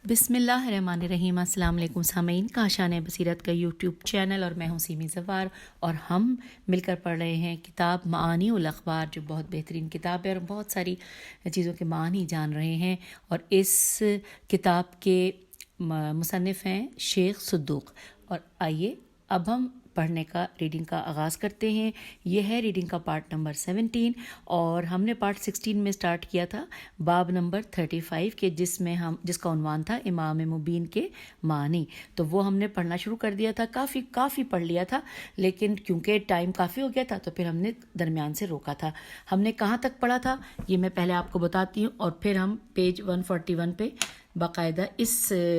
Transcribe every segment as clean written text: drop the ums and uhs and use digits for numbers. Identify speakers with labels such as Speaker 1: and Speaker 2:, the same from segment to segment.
Speaker 1: بسم اللہ الرحمن الرحیم۔ السلام علیکم سامعین، کاشان بصیرت کا یوٹیوب چینل اور میں ہوں سیمی زوار، اور ہم مل کر پڑھ رہے ہیں کتاب معانی الاخبار، جو بہت بہترین کتاب ہے اور بہت ساری چیزوں کے معنی جان رہے ہیں۔ اور اس کتاب کے مصنف ہیں شیخ صدوق۔ اور آئیے اب ہم پڑھنے کا ریڈنگ کا آغاز کرتے ہیں۔ یہ ہے ریڈنگ کا پارٹ نمبر 17، اور ہم نے پارٹ 16 میں سٹارٹ کیا تھا باب نمبر 35 کے، جس کا عنوان تھا امام مبین کے معنی۔ تو وہ ہم نے پڑھنا شروع کر دیا تھا، کافی پڑھ لیا تھا، لیکن کیونکہ ٹائم کافی ہو گیا تھا تو پھر ہم نے درمیان سے روکا تھا۔ ہم نے کہاں تک پڑھا تھا یہ میں پہلے آپ کو بتاتی ہوں، اور پھر ہم پیج 141 پہ باقاعدہ اس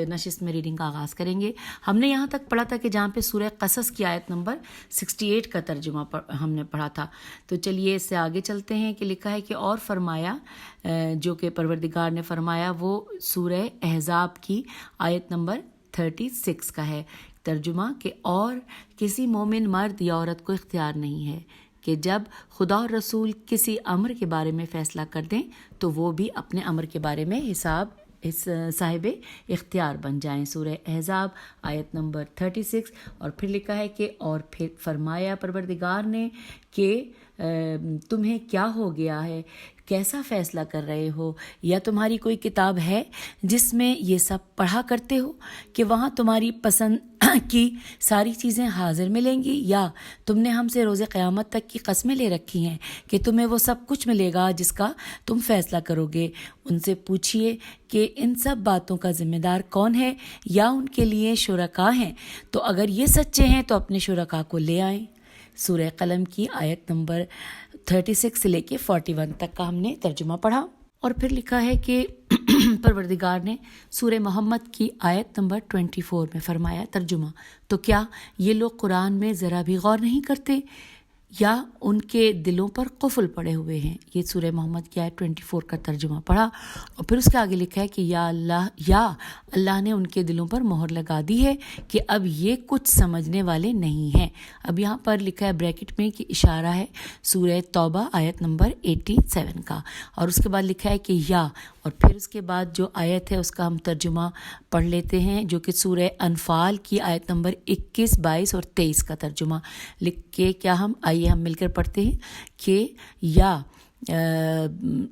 Speaker 1: نشست میں ریڈنگ کا آغاز کریں گے۔ ہم نے یہاں تک پڑھا تھا کہ جہاں پہ سورہ قصص کی آیت نمبر 68 کا ترجمہ ہم نے پڑھا تھا۔ تو چلیے اس سے آگے چلتے ہیں کہ لکھا ہے کہ اور فرمایا، جو کہ پروردگار نے فرمایا، وہ سورہ احزاب کی آیت نمبر 36 کا ہے ترجمہ، کہ اور کسی مومن مرد یا عورت کو اختیار نہیں ہے کہ جب خدا اور رسول کسی امر کے بارے میں فیصلہ کر دیں تو وہ بھی اپنے امر کے بارے میں صاحب اختیار بن جائیں۔ سورہ احزاب آیت نمبر 36۔ اور پھر لکھا ہے کہ اور پھر فرمایا پروردگار نے کہ تمہیں کیا ہو گیا ہے، کیسا فیصلہ کر رہے ہو؟ یا تمہاری کوئی کتاب ہے جس میں یہ سب پڑھا کرتے ہو کہ وہاں تمہاری پسند کی ساری چیزیں حاضر ملیں گی؟ یا تم نے ہم سے روز قیامت تک کی قسمیں لے رکھی ہیں کہ تمہیں وہ سب کچھ ملے گا جس کا تم فیصلہ کرو گے؟ ان سے پوچھئے کہ ان سب باتوں کا ذمہ دار کون ہے، یا ان کے لیے شرکا ہیں؟ تو اگر یہ سچے ہیں تو اپنے شرکا کو لے آئیں۔ سورہ قلم کی آیت نمبر 36 سے لے کے 41 تک کا ہم نے ترجمہ پڑھا۔ اور پھر لکھا ہے کہ پروردگار نے سورہ محمد کی آیت نمبر 24 میں فرمایا ترجمہ، تو کیا یہ لوگ قرآن میں ذرا بھی غور نہیں کرتے، یا ان کے دلوں پر قفل پڑے ہوئے ہیں؟ یہ سورہ محمد کی آیت 24 کا ترجمہ پڑھا۔ اور پھر اس کے آگے لکھا ہے کہ یا اللہ نے ان کے دلوں پر مہر لگا دی ہے کہ اب یہ کچھ سمجھنے والے نہیں ہیں۔ اب یہاں پر لکھا ہے بریکٹ میں کہ اشارہ ہے سورہ توبہ آیت نمبر 87 کا، اور اس کے بعد لکھا ہے کہ اور پھر اس کے بعد جو آیت ہے اس کا ہم ترجمہ پڑھ لیتے ہیں، جو کہ سورہ انفال کی آیت نمبر 21، 22 اور 23 کا ترجمہ لکھ کے کیا ہم مل کر پڑھتے ہیں کہ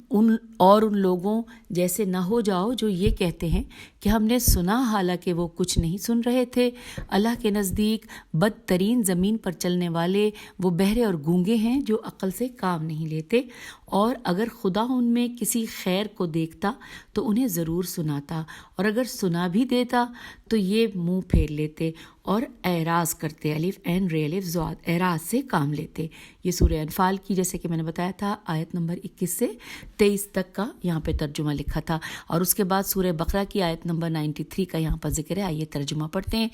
Speaker 1: ان لوگوں جیسے نہ ہو جاؤ جو یہ کہتے ہیں کہ ہم نے سنا حالانکہ وہ کچھ نہیں سن رہے تھے۔ اللہ کے نزدیک بدترین زمین پر چلنے والے وہ بہرے اور گونگے ہیں جو عقل سے کام نہیں لیتے، اور اگر خدا ان میں کسی خیر کو دیکھتا تو انہیں ضرور سناتا، اور اگر سنا بھی دیتا تو یہ منہ پھیر لیتے اور اعراض کرتے، الف عین ر الف ضاد، اعراض سے کام لیتے۔ یہ سورہ انفال کی، جیسے کہ میں نے بتایا تھا، آیت نمبر 21 سے 23 تک کا یہاں پہ ترجمہ لکھا تھا۔ اور اس کے بعد سورہ بقرہ کی آیت نمبر 93 کا یہاں پر ذکر ہے۔ آئیے ترجمہ پڑھتے ہیں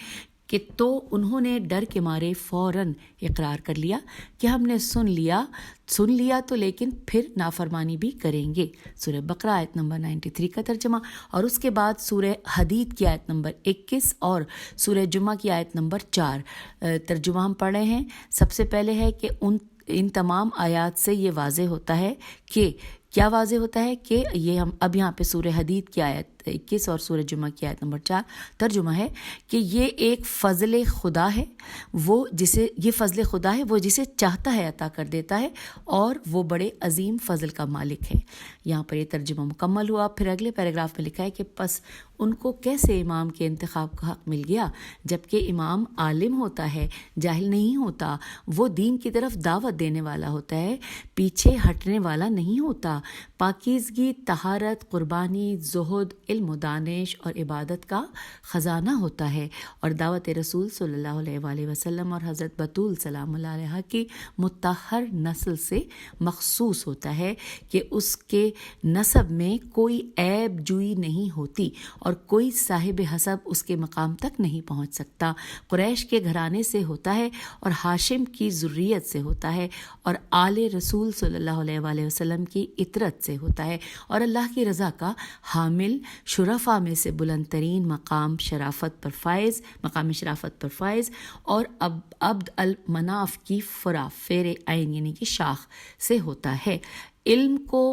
Speaker 1: کہ تو انہوں نے ڈر کے مارے فوراً اقرار کر لیا کہ ہم نے سن لیا تو لیکن پھر نافرمانی بھی کریں گے۔ سورہ بقرہ آیت نمبر 93 کا ترجمہ۔ اور اس کے بعد سورہ حدید کی آیت نمبر 21 اور سورہ جمعہ کی آیت نمبر 4 ترجمہ ہم پڑھ رہے ہیں۔ سب سے پہلے ہے کہ ان تمام آیات سے یہ واضح ہوتا ہے کہ کیا واضح ہوتا ہے کہ یہ ہم اب یہاں پہ سورہ حدید کی آیت 21 اور سورہ جمعہ کی آیت نمبر 4 ترجمہ ہے کہ یہ ایک فضل خدا ہے، وہ جسے چاہتا ہے عطا کر دیتا ہے، اور وہ بڑے عظیم فضل کا مالک ہے۔ یہاں پر یہ ترجمہ مکمل ہوا۔ پھر اگلے پیراگراف میں لکھا ہے کہ پس ان کو کیسے امام کے انتخاب کا حق مل گیا، جبکہ امام عالم ہوتا ہے، جاہل نہیں ہوتا، وہ دین کی طرف دعوت دینے والا ہوتا ہے، پیچھے ہٹنے والا نہیں ہوتا، پاکیزگی، طہارت، قربانی، زہد، علم و دانش اور عبادت کا خزانہ ہوتا ہے، اور دعوت رسول صلی اللہ علیہ وآلہ وسلم اور حضرت بطول سلام اللہ علیہ کی مطہر نسل سے مخصوص ہوتا ہے کہ اس کے نسب میں کوئی عیب جوئی نہیں ہوتی اور کوئی صاحب حسب اس کے مقام تک نہیں پہنچ سکتا۔ قریش کے گھرانے سے ہوتا ہے اور ہاشم کی ذریت سے ہوتا ہے، اور آل رسول صلی اللہ علیہ وآلہ وسلم کی اطرت سے ہوتا ہے، اور اللہ کی رضا کا حامل، شرفاء میں سے بلند ترین مقام شرافت پر فائز، اور عبد المناف کی فرا، فیر عین یعنی کہ شاخ سے ہوتا ہے۔ علم کو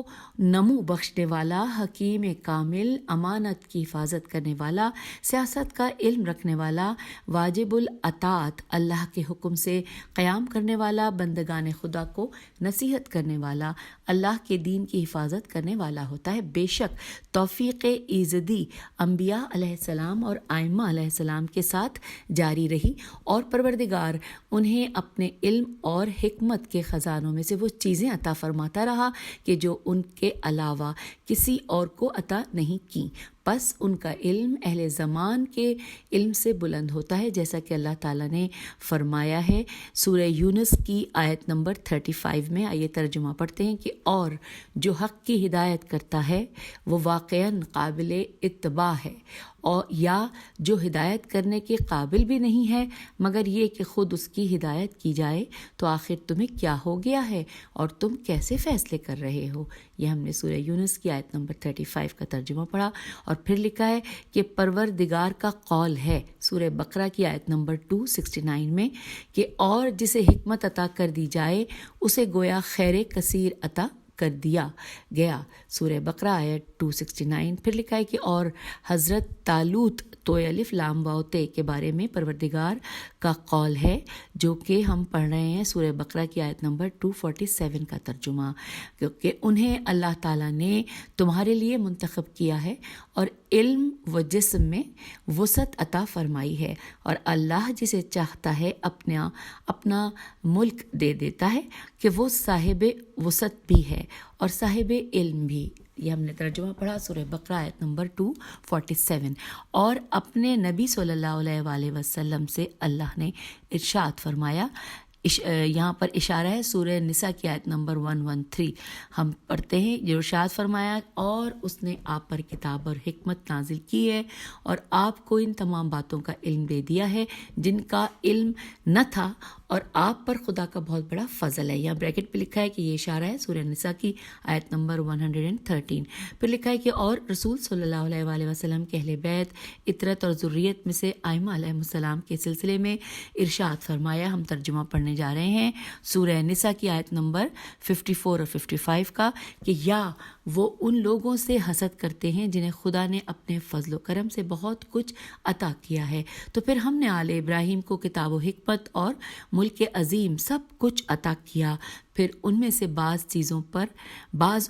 Speaker 1: نمو بخشنے والا، حکیم کامل، امانت کی حفاظت کرنے والا، سیاست کا علم رکھنے والا، واجب الاطاعت، اللہ کے حکم سے قیام کرنے والا، بندگان خدا کو نصیحت کرنے والا، اللہ کے دین کی حفاظت کرنے والا ہوتا ہے۔ بے شک توفیق ایزدی انبیاء علیہ السلام اور ائمہ علیہ السلام کے ساتھ جاری رہی، اور پروردگار انہیں اپنے علم اور حکمت کے خزانوں میں سے وہ چیزیں عطا فرماتا رہا کہ جو ان کے علاوہ کسی اور کو عطا نہیں کیں۔ پس ان کا علم اہل زمان کے علم سے بلند ہوتا ہے، جیسا کہ اللہ تعالیٰ نے فرمایا ہے سورہ یونس کی آیت نمبر 35 میں۔ آئیے ترجمہ پڑھتے ہیں کہ اور جو حق کی ہدایت کرتا ہے وہ واقعاً قابل اتباع ہے، اور یا جو ہدایت کرنے کے قابل بھی نہیں ہے مگر یہ کہ خود اس کی ہدایت کی جائے، تو آخر تمہیں کیا ہو گیا ہے اور تم کیسے فیصلے کر رہے ہو۔ یہ ہم نے سورہ یونس کی آیت نمبر 35 کا ترجمہ پڑھا، اور پھر لکھا ہے کہ پروردگار کا قول ہے سورہ بقرہ کی آیت نمبر 269 میں کہ اور جسے حکمت عطا کر دی جائے اسے گویا خیر کثیر عطا کر دیا گیا، سورہ بقرہ آیت 269۔ پھر لکھا ہے کہ اور حضرت طالوت تو الف لام واو تے کے بارے میں پروردگار کا قول ہے، جو کہ ہم پڑھ رہے ہیں سورہ بقرہ کی آیت نمبر 247 کا ترجمہ، کیونکہ انہیں اللہ تعالیٰ نے تمہارے لیے منتخب کیا ہے اور علم و جسم میں وسعت عطا فرمائی ہے، اور اللہ جسے چاہتا ہے اپنا ملک دے دیتا ہے کہ وہ صاحب وسعت بھی ہے اور صاحب علم بھی۔ یہ ہم نے ترجمہ پڑھا سورہ بقرہ آیت نمبر 247۔ اور اپنے نبی صلی اللہ علیہ وآلہ وسلم سے اللہ نے ارشاد فرمایا، یہاں پر اشارہ ہے سورہ نساء کی آیت نمبر 113، ہم پڑھتے ہیں، جو ارشاد فرمایا اور اس نے آپ پر کتاب اور حکمت نازل کی ہے اور آپ کو ان تمام باتوں کا علم دے دیا ہے جن کا علم نہ تھا، اور آپ پر خدا کا بہت بڑا فضل ہے۔ یہاں بریکٹ پہ لکھا ہے کہ یہ اشارہ ہے سورہ نساء کی آیت نمبر 113۔ پھر لکھا ہے کہ اور رسول صلی اللہ علیہ وآلہ وسلم کے اہل بیت، اطرت اور ذریت میں سے ائمہ علیہ السلام کے سلسلے میں ارشاد فرمایا۔ ہم ترجمہ پڑھنے جا رہے ہیں سورہ نساء کی آیت نمبر 54 اور 55 کا، کہ یا وہ ان لوگوں سے حسد کرتے ہیں جنہیں خدا نے اپنے فضل و کرم سے بہت کچھ عطا کیا ہے، تو پھر ہم نے آل ابراہیم کو کتاب و حکمت اور ملک عظیم سب کچھ عطا کیا، پھر ان میں سے بعض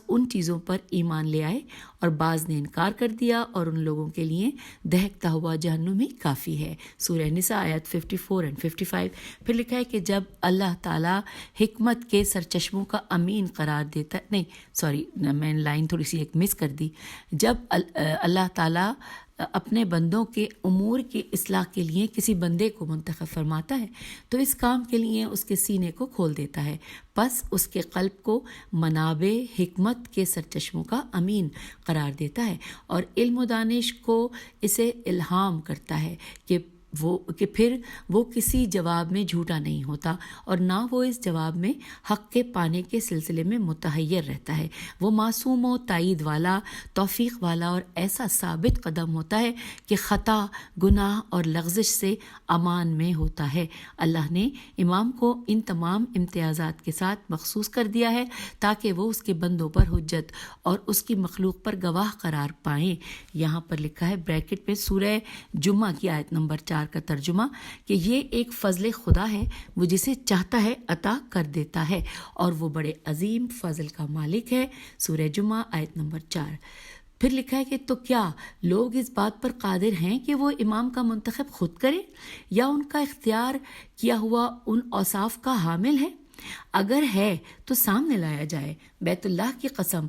Speaker 1: ان چیزوں پر ایمان لے آئے اور بعض نے انکار کر دیا، اور ان لوگوں کے لیے دہکتا ہوا جہنم ہی کافی ہے، سورہ نساء آیت 54 اور 55۔ پھر لکھا ہے کہ جب اللہ تعالیٰ حکمت کے سرچشموں کا امین قرار دیتا ہے، نہیں سوری میں نے لائن تھوڑی سی ایک مس کر دی، جب اللہ تعالیٰ اپنے بندوں کے امور کی اصلاح کے لیے کسی بندے کو منتخب فرماتا ہے تو اس کام کے لیے اس کے سینے کو کھول دیتا ہے، پس اس کے قلب کو منابع حکمت کے سرچشموں کا امین قرار دیتا ہے، اور علم و دانش کو اسے الہام کرتا ہے کہ پھر وہ کسی جواب میں جھوٹا نہیں ہوتا، اور نہ وہ اس جواب میں حق کے پانے کے سلسلے میں متحیر رہتا ہے، وہ معصوم و تائید والا، توفیق والا اور ایسا ثابت قدم ہوتا ہے کہ خطا، گناہ اور لغزش سے امان میں ہوتا ہے۔ اللہ نے امام کو ان تمام امتیازات کے ساتھ مخصوص کر دیا ہے تاکہ وہ اس کے بندوں پر حجت اور اس کی مخلوق پر گواہ قرار پائیں۔ یہاں پر لکھا ہے بریکٹ میں سورہ جمعہ کی آیت نمبر 4 کا ترجمہ، کہ یہ ایک فضل خدا ہے، وہ جسے چاہتا ہے عطا کر دیتا ہے، اور وہ بڑے عظیم فضل کا مالک ہے، سورہ جمعہ آیت نمبر 4۔ پھر لکھا ہے کہ تو کیا لوگ اس بات پر قادر ہیں کہ وہ امام کا منتخب خود کریں یا ان کا اختیار کیا ہوا ان اوصاف کا حامل ہے؟ اگر ہے تو سامنے لایا جائے۔ بیت اللہ کی قسم،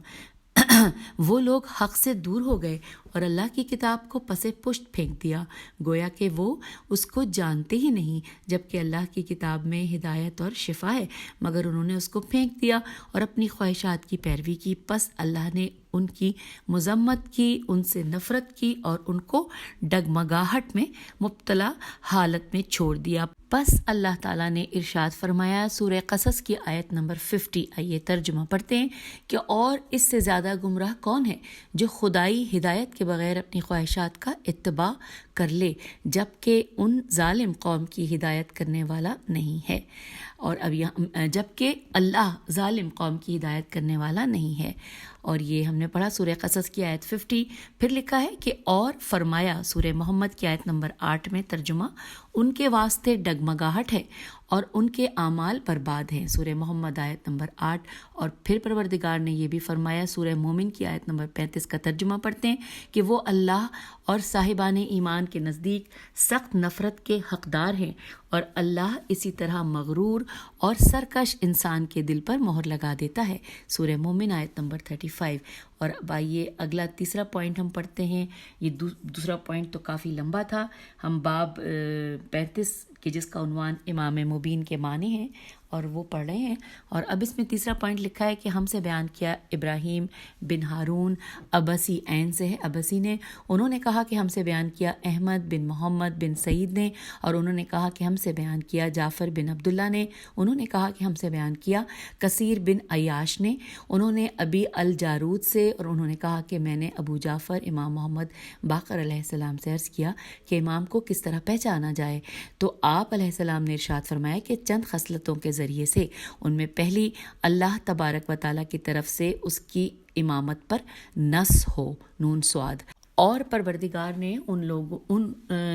Speaker 1: وہ لوگ حق سے دور ہو گئے اور اللہ کی کتاب کو پس پشت پھینک دیا، گویا کہ وہ اس کو جانتے ہی نہیں، جبکہ اللہ کی کتاب میں ہدایت اور شفا ہے، مگر انہوں نے اس کو پھینک دیا اور اپنی خواہشات کی پیروی کی، پس اللہ نے ان کی مذمت کی، ان سے نفرت کی اور ان کو ڈگمگاہٹ میں مبتلا حالت میں چھوڑ دیا۔ پس اللہ تعالیٰ نے ارشاد فرمایا سورہ قصص کی آیت نمبر 50، آئیے ترجمہ پڑھتے ہیں، کہ اور اس سے زیادہ گمراہ کون ہے جو خدائی ہدایت کے بغیر اپنی خواہشات کا اتباع کر لے، جبکہ ان ظالم قوم کی ہدایت کرنے والا نہیں ہے۔ اور اب یہاں جبکہ اللہ ظالم قوم کی ہدایت کرنے والا نہیں ہے. اور یہ ہم نے پڑھا سورہ قصص کی آیت 50. پھر لکھا ہے کہ اور فرمایا سورہ محمد کی آیت نمبر 8 میں ترجمہ، ان کے واسطے ڈگمگاہٹ ہے اور ان کے اعمال برباد ہیں. سورہ محمد آیت نمبر 8. اور پھر پروردگار نے یہ بھی فرمایا سورہ مومن کی آیت نمبر 35 کا ترجمہ پڑھتے ہیں کہ وہ اللہ اور صاحبان ایمان کے نزدیک سخت نفرت کے حقدار ہیں، اور اللہ اسی طرح مغرور اور سرکش انسان کے دل پر مہر لگا دیتا ہے. سورہ مومن آیت نمبر 35. اور اب آئیے اگلا تیسرا پوائنٹ ہم پڑھتے ہیں. یہ دوسرا پوائنٹ تو کافی لمبا تھا. ہم باب 35 کہ جس کا عنوان امام مبین کے معنی ہیں اور وہ پڑھ رہے ہیں. اور اب اس میں تیسرا پوائنٹ لکھا ہے کہ ہم سے بیان کیا ابراہیم بن ہارون ابسی عین سے ہے، ابسی نے. انہوں نے کہا کہ ہم سے بیان کیا احمد بن محمد بن سعید نے، اور انہوں نے کہا کہ ہم سے بیان کیا جعفر بن عبداللہ نے. انہوں نے کہا کہ ہم سے بیان کیا کثیر بن عیاش نے. انہوں نے ابی الجارود سے، اور انہوں نے کہا کہ میں نے ابو جعفر امام محمد باقر علیہ السلام سے عرض کیا کہ امام کو کس طرح پہچانا جائے. تو آپ علیہ السلام نے ارشاد فرمایا کہ چند خصلتوں کے ذریعے سے. ان میں پہلی، اللہ تبارک و تعالیٰ کی طرف سے اس کی امامت پر نص ہو، نون سواد، اور پروردگار نے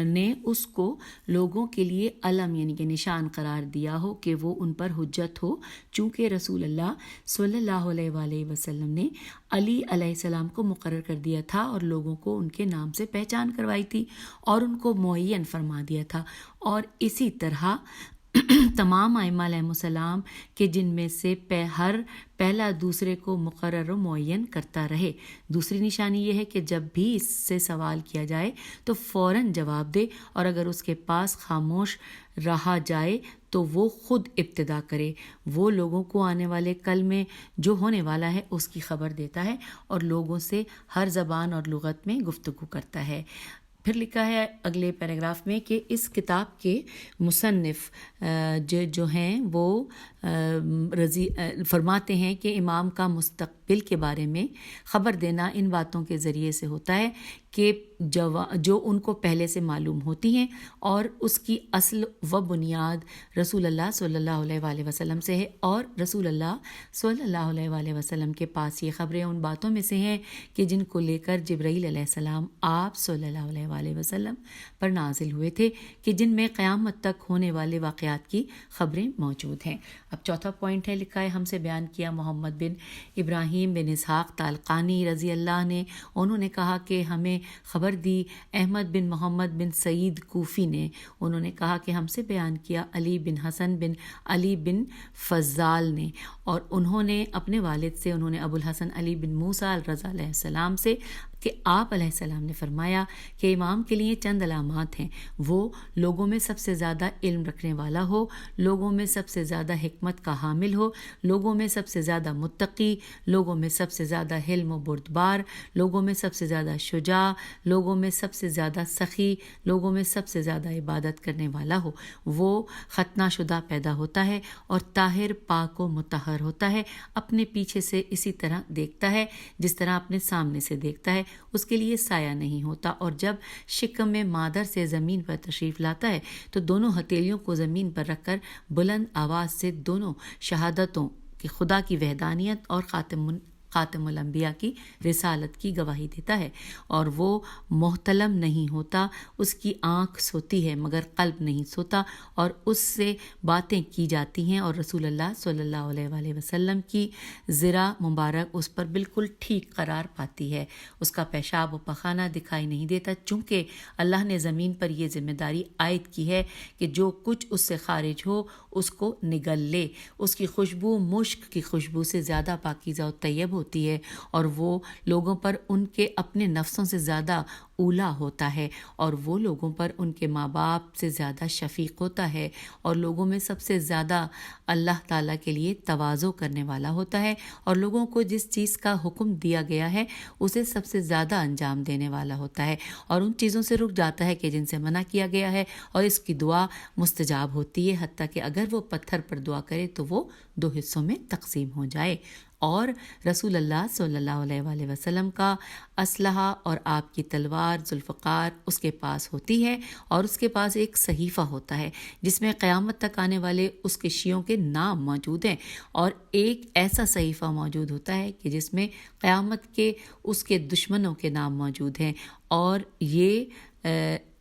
Speaker 1: نے اس کو لوگوں کے لیے علم یعنی کہ نشان قرار دیا ہو کہ وہ ان پر حجت ہو، چونکہ رسول اللہ صلی اللہ علیہ وآلہ وسلم نے علی علیہ السلام کو مقرر کر دیا تھا اور لوگوں کو ان کے نام سے پہچان کروائی تھی اور ان کو معین فرما دیا تھا. اور اسی طرح تمام ائمہ علیہم السلام کہ جن میں سے ہر پہلا دوسرے کو مقرر و معین کرتا رہے. دوسری نشانی یہ ہے کہ جب بھی اس سے سوال کیا جائے تو فوراً جواب دے، اور اگر اس کے پاس خاموش رہا جائے تو وہ خود ابتدا کرے. وہ لوگوں کو آنے والے کل میں جو ہونے والا ہے اس کی خبر دیتا ہے اور لوگوں سے ہر زبان اور لغت میں گفتگو کرتا ہے. پھر لکھا ہے اگلے پیراگراف میں کہ اس کتاب کے مصنف جو ہیں وہ فرماتے ہیں کہ امام کا مستقبل کے بارے میں خبر دینا ان باتوں کے ذریعے سے ہوتا ہے کہ جو ان کو پہلے سے معلوم ہوتی ہیں، اور اس کی اصل و بنیاد رسول اللہ صلی اللہ علیہ وآلہ وسلم سے ہے. اور رسول اللہ صلی اللہ علیہ وآلہ وسلم کے پاس یہ خبریں ان باتوں میں سے ہیں کہ جن کو لے کر جبرائیل علیہ السلام آپ صلی اللہ علیہ وآلہ وسلم پر نازل ہوئے تھے، کہ جن میں قیامت تک ہونے والے واقعات کی خبریں موجود ہیں. اب چوتھا پوائنٹ ہے، لکھا ہے ہم سے بیان کیا محمد بن ابراہیم بن اسحاق تالقانی رضی اللہ نے. انہوں نے کہا کہ ہمیں خبر دی احمد بن محمد بن سعید کوفی نے. انہوں نے کہا کہ ہم سے بیان کیا علی بن حسن بن علی بن فضال نے، اور انہوں نے اپنے والد سے، انہوں نے ابو الحسن علی بن موسیٰ الرضا علیہ السلام سے کہ آپ علیہ السلام نے فرمایا کہ امام کے لیے چند علامات ہیں. وہ لوگوں میں سب سے زیادہ علم رکھنے والا ہو، لوگوں میں سب سے زیادہ حکمت کا حامل ہو، لوگوں میں سب سے زیادہ متقی، لوگوں میں سب سے زیادہ حلم و بردبار، لوگوں میں سب سے زیادہ شجاع، لوگوں میں سب سے زیادہ سخی، لوگوں میں سب سے زیادہ عبادت کرنے والا ہو. وہ ختنہ شدہ پیدا ہوتا ہے اور طاہر پاک و مطہر ہوتا ہے. اپنے پیچھے سے اسی طرح دیکھتا ہے جس طرح اپنے سامنے سے دیکھتا ہے. اس کے لیے سایہ نہیں ہوتا، اور جب شکم میں مادر سے زمین پر تشریف لاتا ہے تو دونوں ہتھیلیوں کو زمین پر رکھ کر بلند آواز سے دونوں شہادتوں کہ خدا کی وحدانیت اور خاتم الانبیاء کی رسالت کی گواہی دیتا ہے. اور وہ محتلم نہیں ہوتا، اس کی آنکھ سوتی ہے مگر قلب نہیں سوتا، اور اس سے باتیں کی جاتی ہیں، اور رسول اللہ صلی اللہ علیہ وآلہ وسلم کی ذرا مبارک اس پر بالکل ٹھیک قرار پاتی ہے. اس کا پیشاب و پخانہ دکھائی نہیں دیتا، چونکہ اللہ نے زمین پر یہ ذمہ داری عائد کی ہے کہ جو کچھ اس سے خارج ہو اس کو نگل لے. اس کی خوشبو مشک کی خوشبو سے زیادہ پاکیزہ و طیب ہوتی ہے، اور وہ لوگوں پر ان کے اپنے نفسوں سے زیادہ اولا ہوتا ہے، اور وہ لوگوں پر ان کے ماں باپ سے زیادہ شفیق ہوتا ہے، اور لوگوں میں سب سے زیادہ اللہ تعالیٰ کے لیے تواضع کرنے والا ہوتا ہے، اور لوگوں کو جس چیز کا حکم دیا گیا ہے اسے سب سے زیادہ انجام دینے والا ہوتا ہے، اور ان چیزوں سے رک جاتا ہے کہ جن سے منع کیا گیا ہے، اور اس کی دعا مستجاب ہوتی ہے، حتیٰ کہ اگر وہ پتھر پر دعا کرے تو وہ 2 حصوں میں تقسیم ہو جائے. اور رسول اللہ صلی اللہ علیہ وآلہ وسلم کا اسلحہ اور آپ کی تلوار ذوالفقار اس کے پاس ہوتی ہے، اور اس کے پاس ایک صحیفہ ہوتا ہے جس میں قیامت تک آنے والے اس کے شیعوں کے نام موجود ہیں، اور ایک ایسا صحیفہ موجود ہوتا ہے کہ جس میں قیامت کے اس کے دشمنوں کے نام موجود ہیں، اور یہ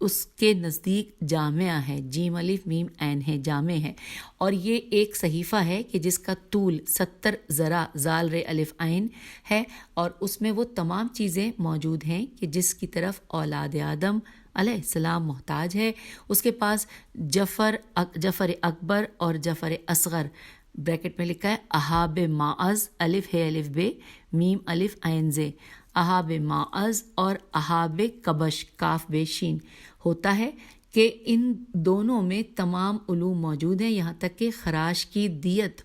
Speaker 1: اس کے نزدیک جامعہ ہے، جیم الف میم عین ہے، جامع ہے، اور یہ ایک صحیفہ ہے کہ جس کا طول 70 ذرا زال ر الف عین ہے، اور اس میں وہ تمام چیزیں موجود ہیں کہ جس کی طرف اولاد آدم علیہ السلام محتاج ہے۔ اس کے پاس جفر اکبر اور جفر اصغر بریکٹ میں لکھا ہے احاب معز الف ہے الف بے میم الف عین زے، احاب معز اور احاب کبش کاف بے شین ہوتا ہے کہ ان دونوں میں تمام علوم موجود ہیں، یہاں تک کہ خراش کی دیت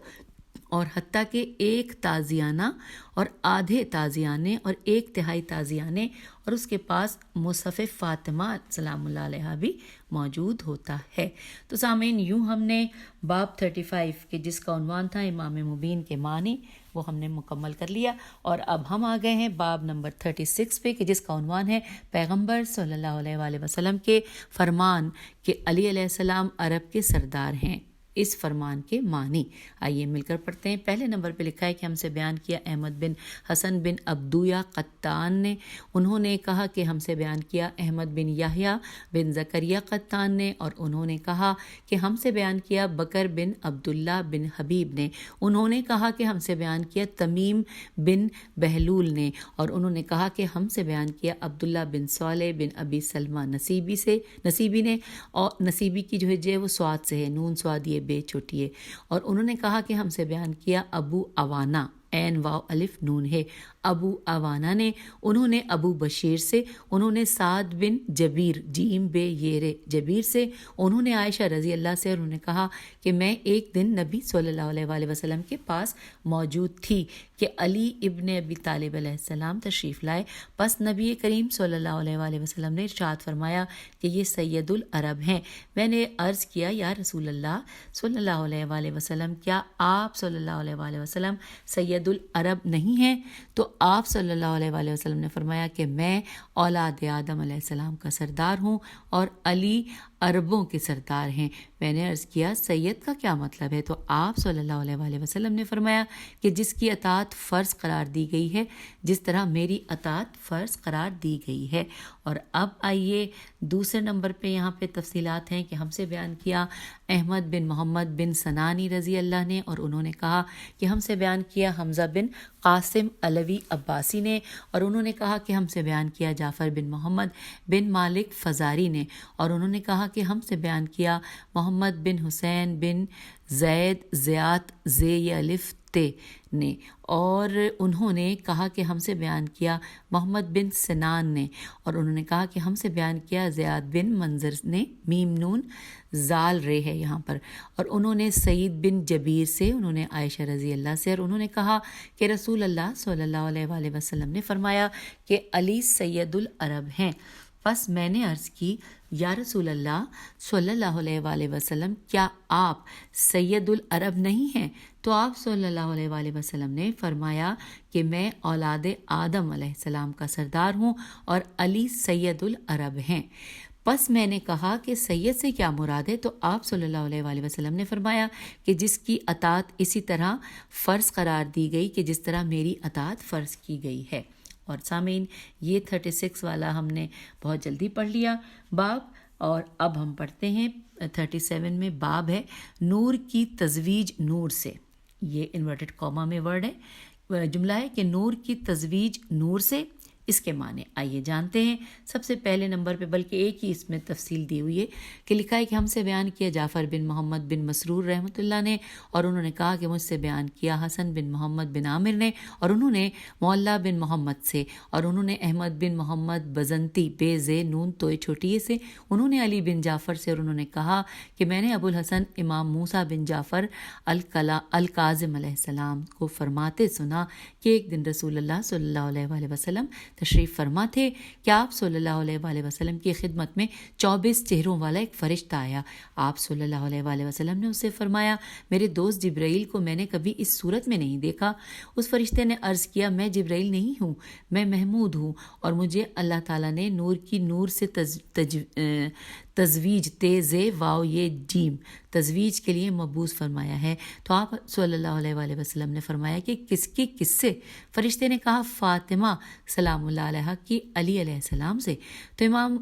Speaker 1: اور حتیٰ کہ ایک تازیانہ اور آدھے تازیانے اور ایک تہائی تازیانے، اور اس کے پاس مصحف فاطمہ سلام اللہ علیہ بھی موجود ہوتا ہے۔ تو سامعین، یوں ہم نے باب 35 کے جس کا عنوان تھا امام مبین کے معنی، وہ ہم نے مکمل کر لیا، اور اب ہم آ گئے ہیں باب نمبر 36 پہ کہ جس کا عنوان ہے پیغمبر صلی اللہ علیہ وآلہ وسلم کے فرمان کہ علی علیہ السلام عرب کے سردار ہیں، اس فرمان کے معنی۔ آئیے مل کر پڑھتے ہیں۔ پہلے نمبر پہ لکھا ہے کہ ہم سے بیان کیا احمد بن حسن بن عبدویہ قطان نے، انہوں نے کہا کہ ہم سے بیان کیا احمد بن یحییٰ بن زکریہ قطان نے، اور انہوں نے کہا کہ ہم سے بیان کیا بکر بن عبداللہ بن حبیب نے، انہوں نے کہا کہ ہم سے بیان کیا تمیم بن بہلول نے، اور انہوں نے کہا کہ ہم سے بیان کیا عبداللہ بن صالح بن ابی سلمہ نصیبی نے، اور نصیبی کی جو ہے جے وہ سواد سے ہے، نون سواد یہ بے چھوٹی ہے، اور انہوں نے کہا کہ ہم سے بیان کیا ابو عوانہ عین واو الف نون ہے، ابو عوانہ نے، انہوں نے ابو بشیر سے، انہوں نے سعد بن جبیر جیم بے یرے جبیر سے، انہوں نے عائشہ رضی اللہ سے، انہوں نے کہا کہ میں ایک دن نبی صلی اللہ علیہ وآلہ وسلم کے پاس موجود تھی کہ علی ابن ابی طالب علیہ السلام تشریف لائے، پس نبی کریم صلی اللہ علیہ وآلہ وسلم نے ارشاد فرمایا کہ یہ سید العرب ہیں۔ میں نے عرض کیا یا رسول اللہ صلی اللہ علیہ وآلہ وسلم، کیا آپ صلی اللہ علیہ وآلہ وسلم سید العرب نہیں ہیں؟ تو آپ صلی اللہ علیہ وآلہ وسلم نے فرمایا کہ میں اولاد آدم علیہ السلام کا سردار ہوں اور علی عربوں کے سردار ہیں۔ میں نے عرض کیا سید کا کیا مطلب ہے؟ تو آپ صلی اللہ علیہ وآلہ وسلم نے فرمایا کہ جس کی اطاعت فرض قرار دی گئی ہے، جس طرح میری اطاعت فرض قرار دی گئی ہے۔ اور اب آئیے دوسرے نمبر پہ یہاں پہ تفصیلات ہیں کہ ہم سے بیان کیا احمد بن محمد بن سنانی رضی اللہ نے، اور انہوں نے کہا کہ ہم سے بیان کیا حمزہ بن قاسم علوی عباسی نے، اور انہوں نے کہا کہ ہم سے بیان کیا جعفر بن محمد بن مالک فزاری نے، اور انہوں نے کہا کہ ہم سے بیان کیا محمد بن حسین بن زید زیات زی الف تے نے، اور انہوں نے کہا کہ ہم سے بیان کیا محمد بن سنان نے، اور انہوں نے کہا کہ ہم سے بیان کیا زیاد بن منظر نے، میم نون زال رے ہے یہاں پر، اور انہوں نے سعید بن جبیر سے، انہوں نے عائشہ رضی اللہ سے، اور انہوں نے کہا کہ رسول اللہ صلی اللہ علیہ وآلہ وسلم نے فرمایا کہ علی سید العرب ہیں۔ پس میں نے عرض کی یا رسول اللہ صلی اللہ علیہ وآلہ وسلم، کیا آپ سید العرب نہیں ہیں؟ تو آپ صلی اللہ علیہ وآلہ وسلم نے فرمایا کہ میں اولاد آدم علیہ السلام کا سردار ہوں اور علی سید العرب ہیں۔ پس میں نے کہا کہ سید سے کیا مراد ہے؟ تو آپ صلی اللہ علیہ وآلہ وسلم نے فرمایا کہ جس کی اطاعت اسی طرح فرض قرار دی گئی کہ جس طرح میری اطاعت فرض کی گئی ہے۔ اور سامعین، یہ 36 والا ہم نے بہت جلدی پڑھ لیا باب، اور اب ہم پڑھتے ہیں 37 میں باب ہے نور کی تزویج نور سے۔ یہ انورٹڈ کاما میں ورڈ ہے، جملہ ہے کہ نور کی تزویج نور سے، اس کے معنی آئیے جانتے ہیں۔ سب سے پہلے نمبر پہ بلکہ ایک ہی اس میں تفصیل دی ہوئی ہے کہ لکھا ہے کہ ہم سے بیان کیا جعفر بن محمد بن مسرور رحمۃ اللہ نے، اور انہوں نے کہا کہ مجھ سے بیان کیا حسن بن محمد بن عامر نے، اور انہوں نے معلّہ بن محمد سے، اور انہوں نے احمد بن محمد بزنتی بے زے نون توئے چھوٹیے سے، انہوں نے علی بن جعفر سے، اور انہوں نے کہا کہ میں نے ابو الحسن امام موسیٰ بن جعفر الکاظم علیہ السلام کو فرماتے سنا کہ ایک دن رسول اللہ صلی اللہ علیہ وآلہ وسلم تشریف فرما تھے کہ آپ صلی اللہ علیہ وآلہ وسلم کی خدمت میں 24 چہروں والا ایک فرشتہ آیا۔ آپ صلی اللہ علیہ وآلہ وسلم نے اسے فرمایا، میرے دوست جبرائیل کو میں نے کبھی اس صورت میں نہیں دیکھا۔ اس فرشتے نے عرض کیا، میں جبرائیل نہیں ہوں، میں محمود ہوں، اور مجھے اللہ تعالیٰ نے نور کی نور سے تزویج تیز واو یہ جیم تزویج کے لیے مبعوث فرمایا ہے۔ تو آپ صلی اللہ علیہ وآلہ وسلم نے فرمایا کہ کس سے؟ فرشتے نے کہا فاطمہ سلام اللہ علیہ کی علی علیہ السلام سے۔ تو امام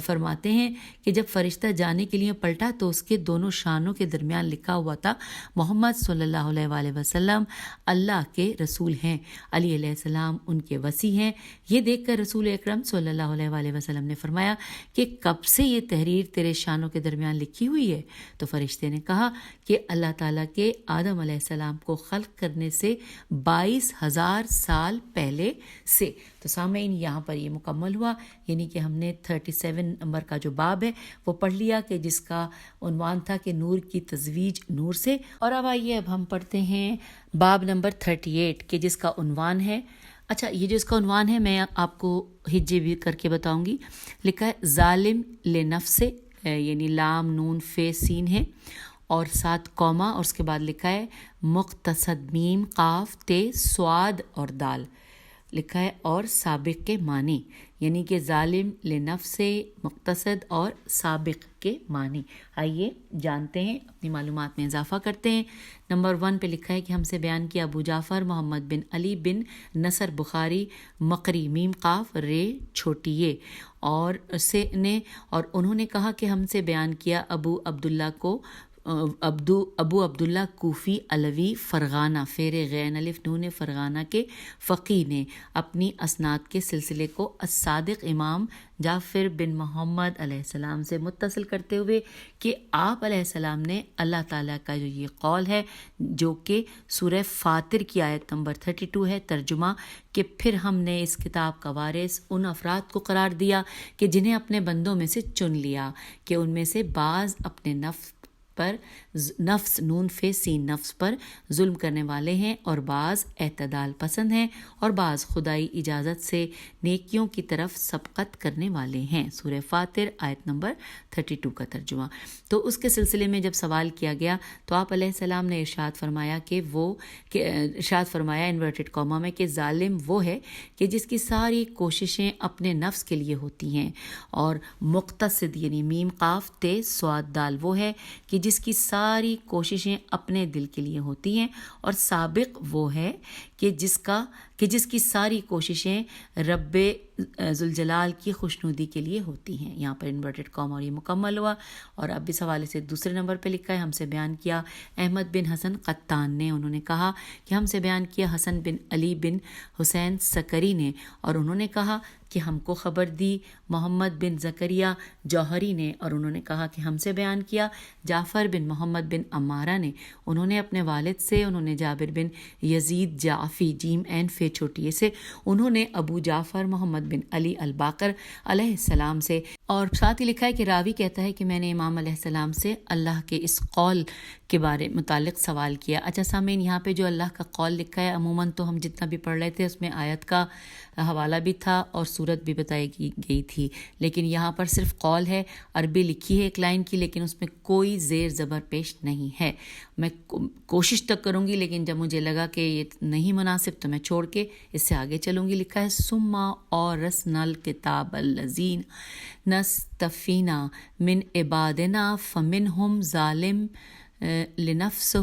Speaker 1: فرماتے ہیں کہ جب فرشتہ جانے کے لیے پلٹا تو اس کے دونوں شانوں کے درمیان لکھا ہوا تھا، محمد صلی اللہ علیہ وآلہ وسلم اللہ کے رسول ہیں، علی علیہ السلام ان کے وصی ہیں۔ یہ دیکھ کر رسول اکرم صلی اللہ علیہ وآلہ وسلم نے فرمایا کہ کب سے یہ تحریر تیرے شانوں کے درمیان لکھی ہوئی ہے؟ تو فرشتے نے کہا کہ اللہ تعالیٰ کے آدم علیہ السلام کو خلق کرنے سے 22,000 سال پہلے سے۔ تو سامعین یہاں پر یہ مکمل ہوا، یعنی کہ ہم نے 37 نمبر کا جو باب ہے وہ پڑھ لیا کہ جس کا عنوان تھا کہ نور کی تزویج نور سے۔ اور اب آئیے اب ہم پڑھتے ہیں باب نمبر 38 کہ جس کا عنوان ہے، اچھا یہ جو اس کا عنوان ہے میں آپ کو ہجے بھی کر کے بتاؤں گی۔ لکھا ہے ظالم لنفس، یعنی لام نون فے سین ہے اور 7 کوما، اور اس کے بعد لکھا ہے مقتصد میم قاف تے سواد اور دال، لکھا ہے اور سابق کے معنی، یعنی کہ ظالم لنفس، مقتصد اور سابق کے معنی۔ آئیے جانتے ہیں، اپنی معلومات میں اضافہ کرتے ہیں۔ نمبر 1 پہ لکھا ہے کہ ہم سے بیان کیا ابو جعفر محمد بن علی بن نصر بخاری مقری میم قاف رے چھوٹی یہ اور انہوں نے کہا کہ ہم سے بیان کیا ابو عبداللہ کوفی علوی فرغانہ فیر غین الف نون فرغانہ کے فقی نے اپنی اسناد کے سلسلے کو الصادق امام جعفر بن محمد علیہ السلام سے متصل کرتے ہوئے کہ آپ علیہ السلام نے اللہ تعالیٰ کا جو یہ قول ہے جو کہ سورہ فاطر کی آیت نمبر 32 ہے، ترجمہ کہ پھر ہم نے اس کتاب کا وارث ان افراد کو قرار دیا کہ جنہیں اپنے بندوں میں سے چن لیا کہ ان میں سے بعض اپنے نفس نون فے سین نفس پر ظلم کرنے والے ہیں اور بعض اعتدال پسند ہیں اور بعض خدائی اجازت سے نیکیوں کی طرف سبقت کرنے والے ہیں۔ سورہ فاطر آیت نمبر 32 کا ترجمہ۔ تو اس کے سلسلے میں جب سوال کیا گیا تو آپ علیہ السلام نے ارشاد فرمایا انورٹڈ کاما میں کہ ظالم وہ ہے کہ جس کی ساری کوششیں اپنے نفس کے لیے ہوتی ہیں، اور مقتصد یعنی میم قاف تے سواد دال وہ ہے کہ جس کی ساری کوششیں اپنے دل کے لیے ہوتی ہیں، اور سابق وہ ہے کہ جس کی ساری کوششیں رب ذوالجلال کی خوشنودی کے لیے ہوتی ہیں۔ یہاں پر انورٹڈ کاما اور یہ مکمل ہوا۔ اور اب اس حوالے سے دوسرے نمبر پہ لکھا ہے ہم سے بیان کیا احمد بن حسن قطان نے، انہوں نے کہا کہ ہم سے بیان کیا حسن بن علی بن حسین سکری نے، اور انہوں نے کہا کہ ہم کو خبر دی محمد بن زکریہ جوہری نے، اور انہوں نے کہا کہ ہم سے بیان کیا جعفر بن محمد بن عمارہ نے، انہوں نے اپنے والد سے، انہوں نے جابر بن یزید جعفی جیم این فے چھوٹیے سے، انہوں نے ابو جعفر محمد بن علی الباقر علیہ السلام سے، اور ساتھ ہی لکھا ہے کہ راوی کہتا ہے کہ میں نے امام علیہ السلام سے اللہ کے اس قول کے بارے متعلق سوال کیا۔ اچھا سامعین، یہاں پہ جو اللہ کا قول لکھا ہے عموماً تو ہم جتنا بھی پڑھ رہے تھے اس میں آیت کا حوالہ بھی تھا اور صورت بھی بتائی گئی تھی، لیکن یہاں پر صرف قول ہے، عربی لکھی ہے ایک لائن کی، لیکن اس میں کوئی زیر زبر پیش نہیں ہے۔ میں کوشش تک کروں گی، لیکن جب مجھے لگا کہ یہ نہیں مناسب تو میں چھوڑ کے اس سے آگے چلوں گی۔ لکھا ہے ثم اورثنا الکتاب الذین نصطفینا من عبادنا فمنہم ظالم لنفسہ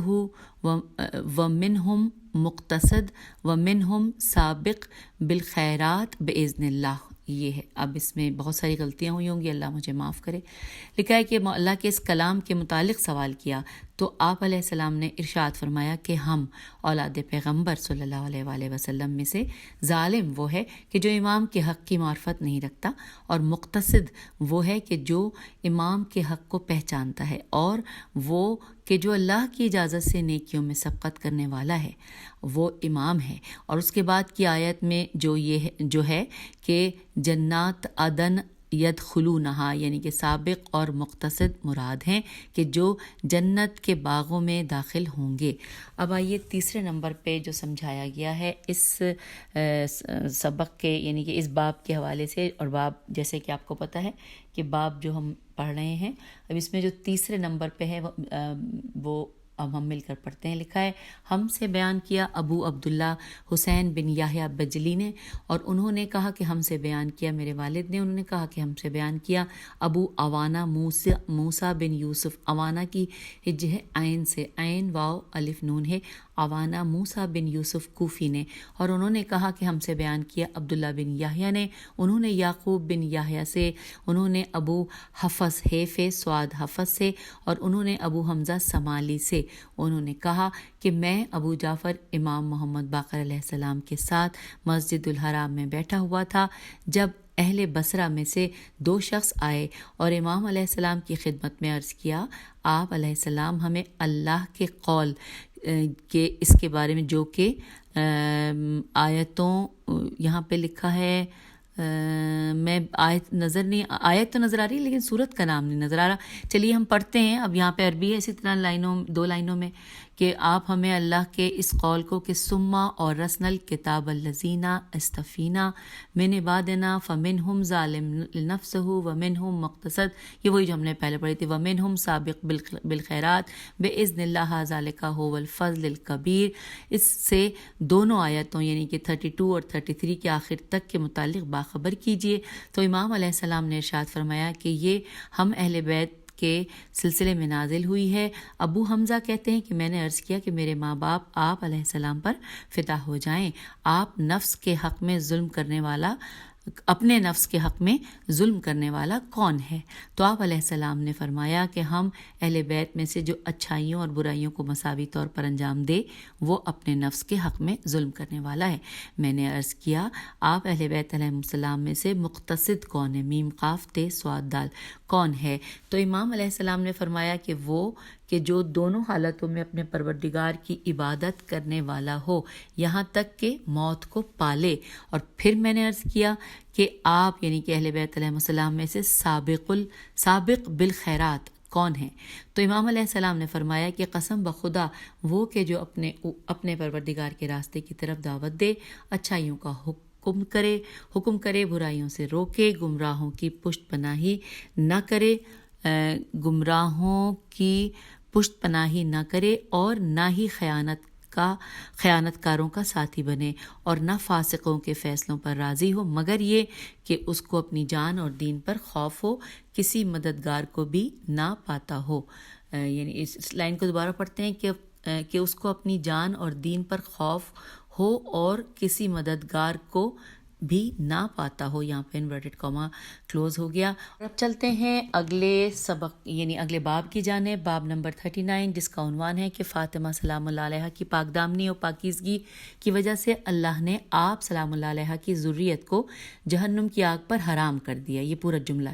Speaker 1: ومنہم مقتصد ومنہم سابق بالخیرات باذن اللہ۔ یہ ہے، اب اس میں بہت ساری غلطیاں ہوئی ہوں گی، اللہ مجھے معاف کرے۔ لکھا ہے کہ اللہ کے اس کلام کے متعلق سوال کیا تو آپ علیہ السلام نے ارشاد فرمایا کہ ہم اولاد پیغمبر صلی اللہ علیہ وآلہ وسلم میں سے ظالم وہ ہے کہ جو امام کے حق کی معرفت نہیں رکھتا، اور مقتصد وہ ہے کہ جو امام کے حق کو پہچانتا ہے، اور وہ کہ جو اللہ کی اجازت سے نیکیوں میں سبقت کرنے والا ہے وہ امام ہے۔ اور اس کے بعد کی آیت میں جو ہے کہ جنات عدن یدخلونہا یعنی کہ سابق اور مقتصد مراد ہیں کہ جو جنت کے باغوں میں داخل ہوں گے۔ اب آئیے تیسرے نمبر پہ جو سمجھایا گیا ہے اس سبق کے یعنی کہ اس باب کے حوالے سے، اور باب جیسے کہ آپ کو پتہ ہے کہ باب جو ہم پڑھ رہے ہیں اب اس میں جو تیسرے نمبر پہ ہے وہ اب ہم مل کر پڑھتے ہیں۔ لکھا ہے ہم سے بیان کیا ابو عبداللہ حسین بن یحییٰ بجلی نے، اور انہوں نے کہا کہ ہم سے بیان کیا میرے والد نے، انہوں نے کہا کہ ہم سے بیان کیا ابو عوانہ موسیٰ بن یوسف، عوانہ کی ہج ہے عین سے، عین واو الف نون ہے، عوانہ موسیٰ بن یوسف کوفی نے، اور انہوں نے کہا کہ ہم سے بیان کیا عبداللہ بن یحییٰ نے، انہوں نے یعقوب بن یحییٰ سے، انہوں نے ابو حفص حیف سواد حفص سے، اور انہوں نے ابو حمزہ سمالی سے، انہوں نے کہا کہ میں ابو جعفر امام محمد باقر علیہ السلام کے ساتھ مسجد الحرام میں بیٹھا ہوا تھا جب اہل بصرہ میں سے 2 شخص آئے اور امام علیہ السلام کی خدمت میں عرض کیا آپ علیہ السلام ہمیں اللہ کے قول کے اس کے بارے میں جو کہ آیتوں یہاں پہ لکھا ہے میں آیت تو نظر آ رہی ہے لیکن سورت کا نام نہیں نظر آ رہا۔ چلیے ہم پڑھتے ہیں، اب یہاں پہ عربی ہے اسی طرح 2 لائنوں میں کہ آپ ہمیں اللہ کے اس قول کو کہ ثم اور رسن الکتاب الذین استفینا من عبادنا فمنہم ظالم لنفسہ ومنہم مقتصد، یہ وہی جو ہم نے پہلے پڑھی تھی، ومنہم سابق بالخیرات باذن اللہ ذالک هو الفضل الکبیر۔ اس سے دونوں آیتوں یعنی کہ 32 اور 33 کے آخر تک کے متعلق باخبر کیجیے۔ تو امام علیہ السلام نے ارشاد فرمایا کہ یہ ہم اہل بیت کے سلسلے میں نازل ہوئی ہے۔ ابو حمزہ کہتے ہیں کہ میں نے عرض کیا کہ میرے ماں باپ آپ علیہ السلام پر فدا ہو جائیں، آپ نفس کے حق میں ظلم کرنے والا، اپنے نفس کے حق میں ظلم کرنے والا کون ہے؟ تو آپ علیہ السلام نے فرمایا کہ ہم اہل بیت میں سے جو اچھائیوں اور برائیوں کو مساوی طور پر انجام دے وہ اپنے نفس کے حق میں ظلم کرنے والا ہے۔ میں نے عرض کیا آپ اہل بیت علیہ السلام میں سے مقتصد کون ہے؟ میم قاف تے سواد دال کون ہے؟ تو امام علیہ السلام نے فرمایا کہ وہ کہ جو دونوں حالتوں میں اپنے پروردگار کی عبادت کرنے والا ہو یہاں تک کہ موت کو پالے۔ اور پھر میں نے عرض کیا کہ آپ یعنی کہ اہل بیت علیہ السلام میں سے سابق بالخیرات کون ہیں؟ تو امام علیہ السلام نے فرمایا کہ قسم بخدا وہ کہ جو اپنے پروردگار کے راستے کی طرف دعوت دے، اچھائیوں کا حکم کرے، برائیوں سے روکے، گمراہوں کی پشت پناہی نہ کرے، پشت پناہی نہ کرے اور نہ ہی خیانت کاروں کا ساتھی بنے، اور نہ فاسقوں کے فیصلوں پر راضی ہو مگر یہ کہ اس کو اپنی جان اور دین پر خوف ہو، کسی مددگار کو بھی نہ پاتا ہو۔ یعنی اس لائن کو دوبارہ پڑھتے ہیں کہ اس کو اپنی جان اور دین پر خوف ہو اور کسی مددگار کو بھی نہ پاتا ہو، یہاں پہ انورٹڈ کاما کلوز ہو گیا۔ اب چلتے ہیں اگلے سبق یعنی اگلے باب کی جانب، باب نمبر 39 جس کا عنوان ہے کہ فاطمہ سلام اللہ علیہ کی پاک دامنی اور پاکیزگی کی وجہ سے اللہ نے آپ سلام اللہ علیہ کی ذریت کو جہنم کی آگ پر حرام کر دیا۔ یہ پورا جملہ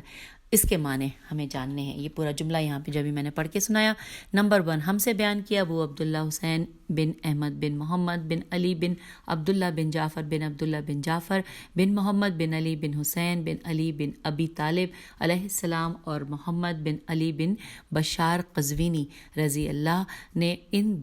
Speaker 1: اس کے معنی ہمیں جاننے ہیں، یہ پورا جملہ یہاں پہ جبھی میں نے پڑھ کے سنایا۔ نمبر 1 ہم سے بیان کیا ابو عبداللہ حسین بن احمد بن محمد بن علی بن عبداللہ بن جعفر بن عبداللہ بن جعفر بن محمد بن علی بن حسین بن علی بن ابی طالب علیہ السلام اور محمد بن علی بن بشار قزوینی رضی اللہ نے ان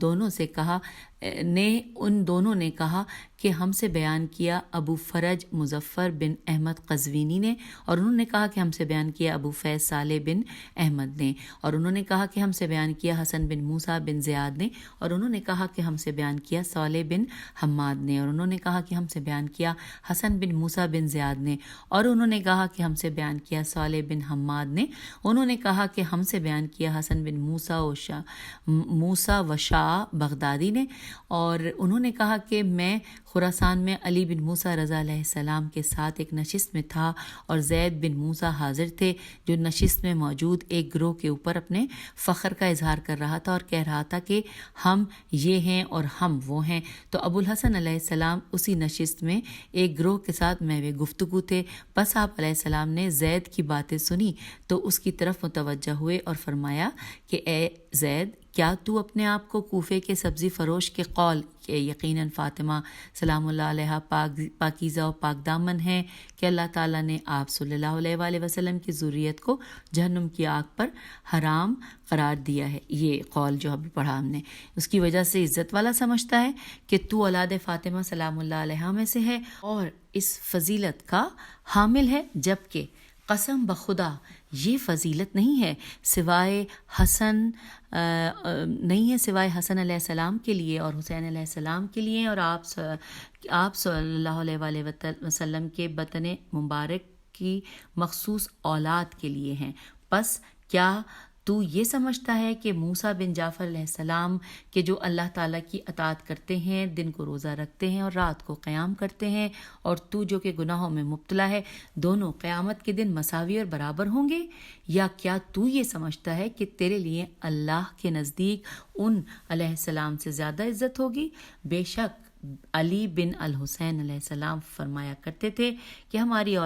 Speaker 1: دونوں نے کہا کہ ہم سے بیان کیا ابو فرج مظفر بن احمد قزوینی نے، اور انہوں نے کہا کہ ہم سے بیان کیا ابو فیض صالح بن احمد نے، اور انہوں نے کہا کہ ہم سے بیان کیا حسن بن موسیٰ بن زیاد نے، اور انہوں نے کہا کہ ہم سے بیان کیا صالح بن حماد نے، اور انہوں نے کہا کہ ہم سے بیان کیا حسن بن موسیٰ بن زیاد نے، اور انہوں نے کہا کہ ہم سے بیان کیا صالح بن حماد نے، انہوں نے کہا کہ ہم سے بیان کیا حسن بن موسیٰ و شاہ بغدادی نے، اور انہوں نے کہا کہ میں خراسان میں علی بن موسیٰ رضا علیہ السلام کے ساتھ ایک نشست میں تھا اور زید بن موسیٰ حاضر تھے جو نشست میں موجود ایک گروہ کے اوپر اپنے فخر کا اظہار کر رہا تھا اور کہہ رہا تھا کہ ہم یہ ہیں اور ہم وہ ہیں۔ تو ابو الحسن علیہ السلام اسی نشست میں ایک گروہ کے ساتھ محو گفتگو تھے، بس آپ علیہ السلام نے زید کی باتیں سنی تو اس کی طرف متوجہ ہوئے اور فرمایا کہ اے زید کیا تو اپنے آپ کو کوفے کے سبزی فروش کے قول کہ یقیناً فاطمہ سلام اللہ علیہ پاکیزہ و پاک دامن ہے کہ اللہ تعالیٰ نے آپ صلی اللہ علیہ وآلہ وسلم کی ذریت کو جہنم کی آگ پر حرام قرار دیا ہے؟ یہ قول جو ابھی پڑھا ہم نے، اس کی وجہ سے عزت والا سمجھتا ہے کہ تو اولاد فاطمہ سلام اللہ علیہ میں سے ہے اور اس فضیلت کا حامل ہے، جبکہ قسم بخدا یہ فضیلت نہیں ہے سوائے حسن علیہ السلام کے لیے اور حسین علیہ السلام کے لیے اور آپ صلی اللہ علیہ وآلہ وسلم کے بطن مبارک کی مخصوص اولاد کے لیے ہیں۔ پس کیا تو یہ سمجھتا ہے کہ موسیٰ بن جعفر علیہ السلام کہ جو اللہ تعالیٰ کی اطاعت کرتے ہیں، دن کو روزہ رکھتے ہیں اور رات کو قیام کرتے ہیں، اور تو جو کہ گناہوں میں مبتلا ہے، دونوں قیامت کے دن مساوی اور برابر ہوں گے؟ یا کیا تو یہ سمجھتا ہے کہ تیرے لیے اللہ کے نزدیک ان علیہ السلام سے زیادہ عزت ہوگی؟ بے شک علی بن الحسین علیہ السلام فرمایا کرتے تھے کہ ہماری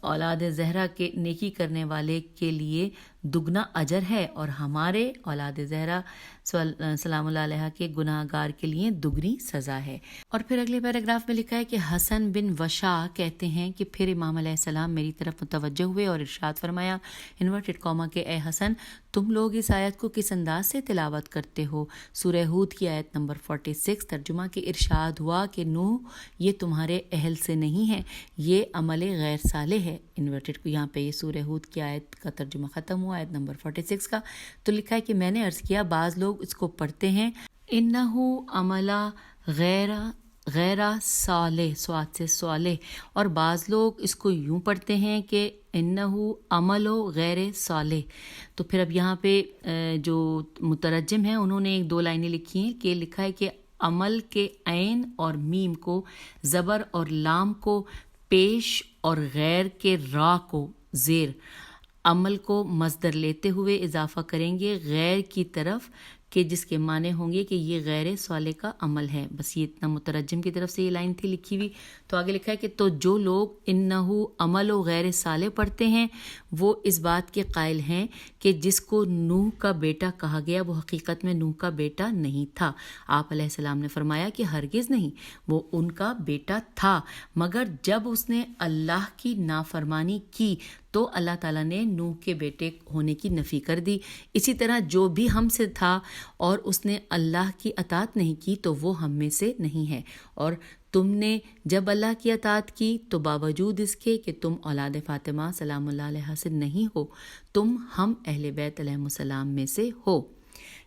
Speaker 1: اولاد زہرا کے نیکی کرنے والے کے لیے دگنا اجر ہے اور ہمارے اولاد زہرا سلام اللہ علیہ کے گناہ گار کے لیے دگنی سزا ہے۔ اور پھر اگلے پیراگراف میں لکھا ہے کہ حسن بن وشا کہتے ہیں کہ پھر امام علیہ السلام میری طرف متوجہ ہوئے اور ارشاد فرمایا انورٹڈ کاما کہ اے حسن، تم لوگ اس آیت کو کس انداز سے تلاوت کرتے ہو؟ سورہ ہود کی آیت نمبر 46 ترجمہ کے ارشاد ہوا کہ نوح یہ تمہارے اہل سے نہیں ہے، یہ عمل غیر صالح ہے۔ انورٹڈ کو یہاں پہ یہ سورہ ہود کی آیت کا ترجمہ ختم ہوا، آیت نمبر 46 کا۔ تو لکھا ہے کہ میں نے عرض کیا بعض لوگ اس کو پڑھتے ہیں انہو عملہ غیر صالح، سواد سے صالح، اور بعض لوگ اس کو یوں پڑھتے ہیں کہ انہو عمل غیر صالح۔ تو پھر اب یہاں پہ جو مترجم ہیں انہوں نے 2 لائنیں لکھی ہیں کہ لکھا ہے کہ عمل کے عین اور میم کو زبر اور لام کو پیش اور غیر کے را کو زیر عمل کو مصدر لیتے ہوئے اضافہ کریں گے غیر کی طرف، کہ جس کے معنی ہوں گے کہ یہ غیر صالح کا عمل ہے۔ بس یہ اتنا مترجم کی طرف سے یہ لائن تھی لکھی ہوئی۔ تو آگے لکھا ہے کہ تو جو لوگ انہو عمل و غیر صالح پڑھتے ہیں وہ اس بات کے قائل ہیں کہ جس کو نوح کا بیٹا کہا گیا وہ حقیقت میں نوح کا بیٹا نہیں تھا۔ آپ علیہ السلام نے فرمایا کہ ہرگز نہیں، وہ ان کا بیٹا تھا، مگر جب اس نے اللہ کی نافرمانی کی تو اللہ تعالیٰ نے نوح کے بیٹے ہونے کی نفی کر دی۔ اسی طرح جو بھی ہم سے تھا اور اس نے اللہ کی اطاعت نہیں کی تو وہ ہم میں سے نہیں ہے، اور تم نے جب اللہ کی اطاعت کی تو باوجود اس کے کہ تم اولاد فاطمہ سلام اللہ علیہ سے نہیں ہو، تم ہم اہل بیت علیہ السلام میں سے ہو۔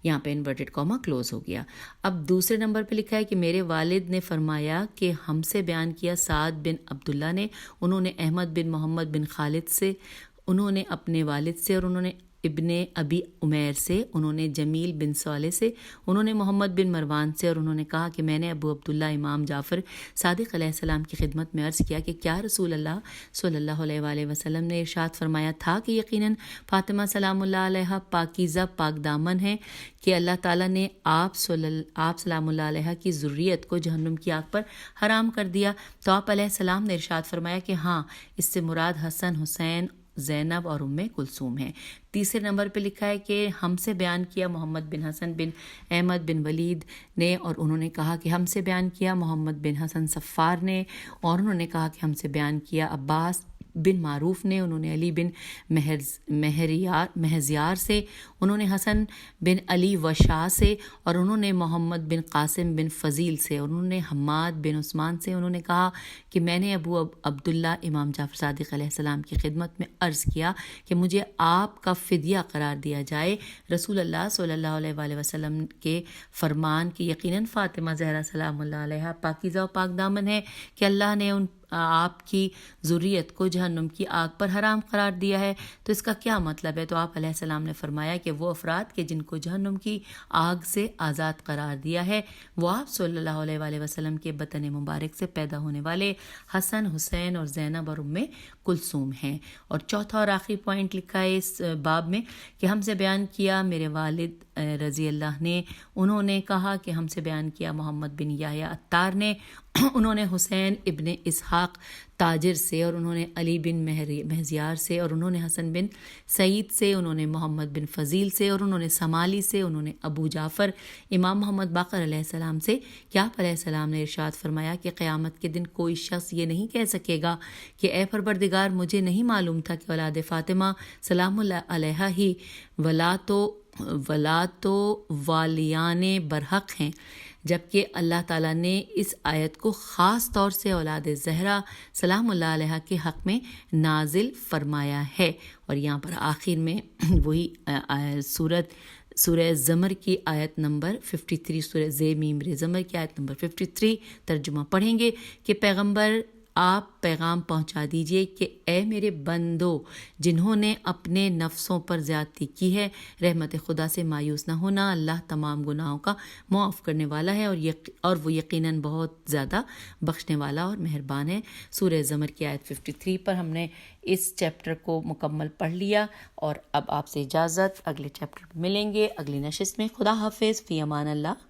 Speaker 1: یہاں پہ انورٹڈ کاما کلوز ہو گیا۔ اب دوسرے نمبر پہ لکھا ہے کہ میرے والد نے فرمایا کہ ہم سے بیان کیا سعد بن عبداللہ نے، انہوں نے احمد بن محمد بن خالد سے، انہوں نے اپنے والد سے، اور انہوں نے ابن ابی عمیر سے، انہوں نے جمیل بن صالح سے، انہوں نے محمد بن مروان سے، اور انہوں نے کہا کہ میں نے ابو عبداللہ امام جعفر صادق علیہ السلام کی خدمت میں عرض کیا کہ کیا رسول اللہ صلی اللہ علیہ وآلہ وسلم نے ارشاد فرمایا تھا کہ یقیناً فاطمہ سلام اللہ علیہ پاکیزہ پاک دامن ہے کہ اللہ تعالیٰ نے آپ سلام اللہ علیہ کی ذریت کو جہنم کی آگ پر حرام کر دیا؟ تو آپ علیہ السلام نے ارشاد فرمایا کہ ہاں، اس سے مراد حسن، حسین، زینب اور ام کلثوم ہیں۔ تیسرے نمبر پہ لکھا ہے کہ ہم سے بیان کیا محمد بن حسن بن احمد بن ولید نے، اور انہوں نے کہا کہ ہم سے بیان کیا محمد بن حسن صفار نے، اور انہوں نے کہا کہ ہم سے بیان کیا عباس بن معروف نے، انہوں نے علی بن مہزیار سے، انہوں نے حسن بن علی وشا سے، اور انہوں نے محمد بن قاسم بن فضیل سے، اور انہوں نے حماد بن عثمان سے، انہوں نے کہا کہ میں نے ابو عبداللہ امام جعفر صادق علیہ السلام کی خدمت میں عرض کیا کہ مجھے آپ کا فدیہ قرار دیا جائے۔ رسول اللہ صلی اللہ علیہ وآلہ وسلم کے فرمان کہ یقیناً فاطمہ زہرا سلام اللہ علیہ پاکیزہ و پاک دامن ہے کہ اللہ نے آپ کی ذریت کو جہنم کی آگ پر حرام قرار دیا ہے۔ تو اس کا کیا مطلب ہے؟ تو آپ علیہ السلام نے فرمایا کہ وہ افراد کے جن کو جہنم کی آگ سے آزاد قرار دیا ہے وہ آپ صلی اللہ علیہ وآلہ وسلم کے بطن مبارک سے پیدا ہونے والے حسن، حسین اور زینب اور ام کلثوم ہیں۔ اور چوتھا اور آخری پوائنٹ لکھا ہے اس باب میں کہ ہم سے بیان کیا میرے والد رضی اللہ نے، انہوں نے کہا کہ ہم سے بیان کیا محمد بن یحییٰ عطار نے، انہوں نے حسین ابن اسحاق تاجر سے، اور انہوں نے علی بن مہزیار سے، اور انہوں نے حسن بن سعید سے، انہوں نے محمد بن فضیل سے، اور انہوں نے سمالی سے، انہوں نے ابو جعفر امام محمد باقر علیہ السلام سے کہ آپ علیہ السلام نے ارشاد فرمایا کہ قیامت کے دن کوئی شخص یہ نہیں کہہ سکے گا کہ اے پروردگار مجھے نہیں معلوم تھا کہ اولاد فاطمہ سلام اللہ علیہا ہی ولا تو والیان برحق ہیں، جبکہ اللہ تعالیٰ نے اس آیت کو خاص طور سے اولاد زہرا سلام اللہ علیہا کے حق میں نازل فرمایا ہے۔ اور یہاں پر آخر میں وہی سورہ زمر کی آیت نمبر 53، سورہ ز میم ر زمر کی آیت نمبر 53 ترجمہ پڑھیں گے کہ پیغمبر آپ پیغام پہنچا دیجئے کہ اے میرے بندو جنہوں نے اپنے نفسوں پر زیادتی کی ہے، رحمت خدا سے مایوس نہ ہونا، اللہ تمام گناہوں کا معاف کرنے والا ہے اور وہ یقیناً بہت زیادہ بخشنے والا اور مہربان ہے۔ سورہ زمر کی آیت 53 پر ہم نے اس چیپٹر کو مکمل پڑھ لیا، اور اب آپ سے اجازت، اگلے چیپٹر میں ملیں گے اگلی نشست میں۔ خدا حافظ، فی امان اللہ۔